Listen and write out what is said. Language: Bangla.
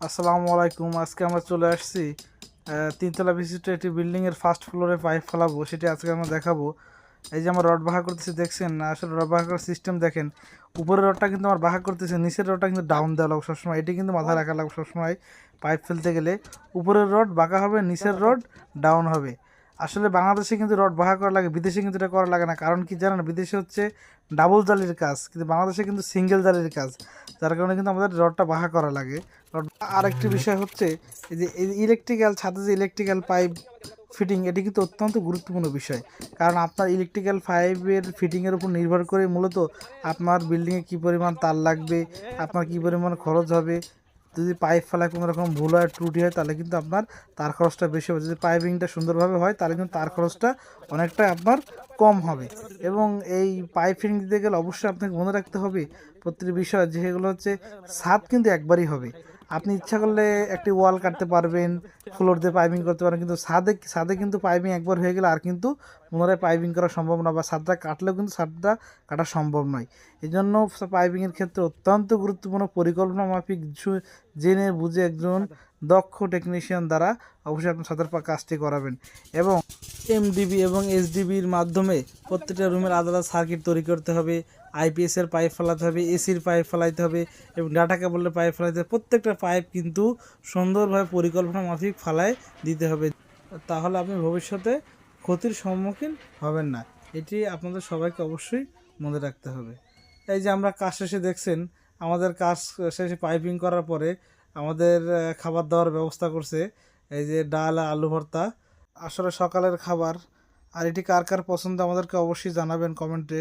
আসসালামু আলাইকুম। আজকে আমরা চলে আসছি তিনতলা বিশিষ্ট একটি বিল্ডিংয়ের ফার্স্ট ফ্লোরে পাইপ ফেলাবো, সেটি আজকে আমরা দেখাবো। এই যে আমরা রড বাঁকা করতেছি, দেখছেন না? আসলে রড বাঁকা করার সিস্টেম দেখেন, উপরের রডটা কিন্তু আমার বাঁকা করতেছে, নিচের রডটা কিন্তু ডাউন দেওয়া লাগবে সবসময়। এটি কিন্তু মাথায় রাখা লাগবে সবসময়। পাইপ ফেলতে গেলে উপরের রড বাঁকা হবে, নিচের রড ডাউন হবে। আসলে বাংলাদেশে কিন্তু রড বাঁকা করা লাগে, বিদেশে কিন্তু এটা করা লাগে না। কারণ কি জানেন, বিদেশে হচ্ছে ডাবল জালির কাজ, কিন্তু বাংলাদেশে কিন্তু সিঙ্গেল জালির কাজ, যার কারণে কিন্তু আমাদের রডটা বাঁকা করা লাগে। আরেকটি বিষয় হচ্ছে এই যে ইলেকট্রিক্যাল ছাদে যে ইলেকট্রিক্যাল পাইপ ফিটিং, এটি কিন্তু অত্যন্ত গুরুত্বপূর্ণ বিষয়। কারণ আপনার ইলেকট্রিক্যাল পাইপের ফিটিংয়ের উপর নির্ভর করে মূলত আপনার বিল্ডিংয়ে কী পরিমাণ তার লাগবে, আপনার কী পরিমাণ খরচ হবে। যদি পাইপ ফেলায় কোনো রকম ভুল হয়, ত্রুটি হয়, তাহলে কিন্তু আপনার তার খরচটা বেশি হবে। যদি পাইপিংটা সুন্দরভাবে হয়, তাহলে কিন্তু তার খরচটা অনেকটাই আপনার কম হবে। এবং এই পাইপ ফিটিং দিতে গেলে অবশ্যই আপনাকে মনে রাখতে হবে প্রতিটি বিষয়, যেগুলো হচ্ছে ছাদ কিন্তু একবারই হবে। আপনি ইচ্ছা করলে একটি ওয়াল কাটতে পারবেন, ফ্লোর দিয়ে পাইপিং করতে পারেন, কিন্তু ছাদে ছাদে কিন্তু পাইপিং একবার হয়ে গেলে আর কিন্তু পুনরায় পাইপিং করা সম্ভব না, বা ছাদটা কাটলেও কিন্তু ছাদটা কাটা সম্ভব নয়। এই জন্য পাইপিংয়ের ক্ষেত্রে অত্যন্ত গুরুত্বপূর্ণ পরিকল্পনা মাফিক জেনে বুঝে একজন দক্ষ টেকনিশিয়ান দ্বারা অবশ্যই আপনার ছাদের কাজটি করাবেন। এবং এমডিবি এবং এসডিবির মাধ্যমে প্রত্যেকটা রুমের আলাদা সার্কিট তৈরি করতে হবে। আইপিএসের পাইপ ফেলাতে হবে, এসির পাইপ ফেলাইতে হবে, এবং ডাটা কেবলের পাইপ ফেলাইতে হবে। প্রত্যেকটা পাইপ কিন্তু সুন্দরভাবে পরিকল্পনা মাফিক ফালায় দিতে হবে, তাহলে আপনি ভবিষ্যতে ক্ষতির সম্মুখীন হবেন না। এটি আপনাদের সবাইকে অবশ্যই মনে রাখতে হবে। এই যে আমরা কাজ শেষে দেখছেন, আমাদের কাজ শেষে পাইপিং করার পরে আমাদের খাবার দাবার ব্যবস্থা করছে। এই যে ডাল আলু ভর্তা, আসলে সকালের খাবার। আর এটি কার কার পছন্দ আমাদেরকে অবশ্যই জানাবেন কমেন্টে।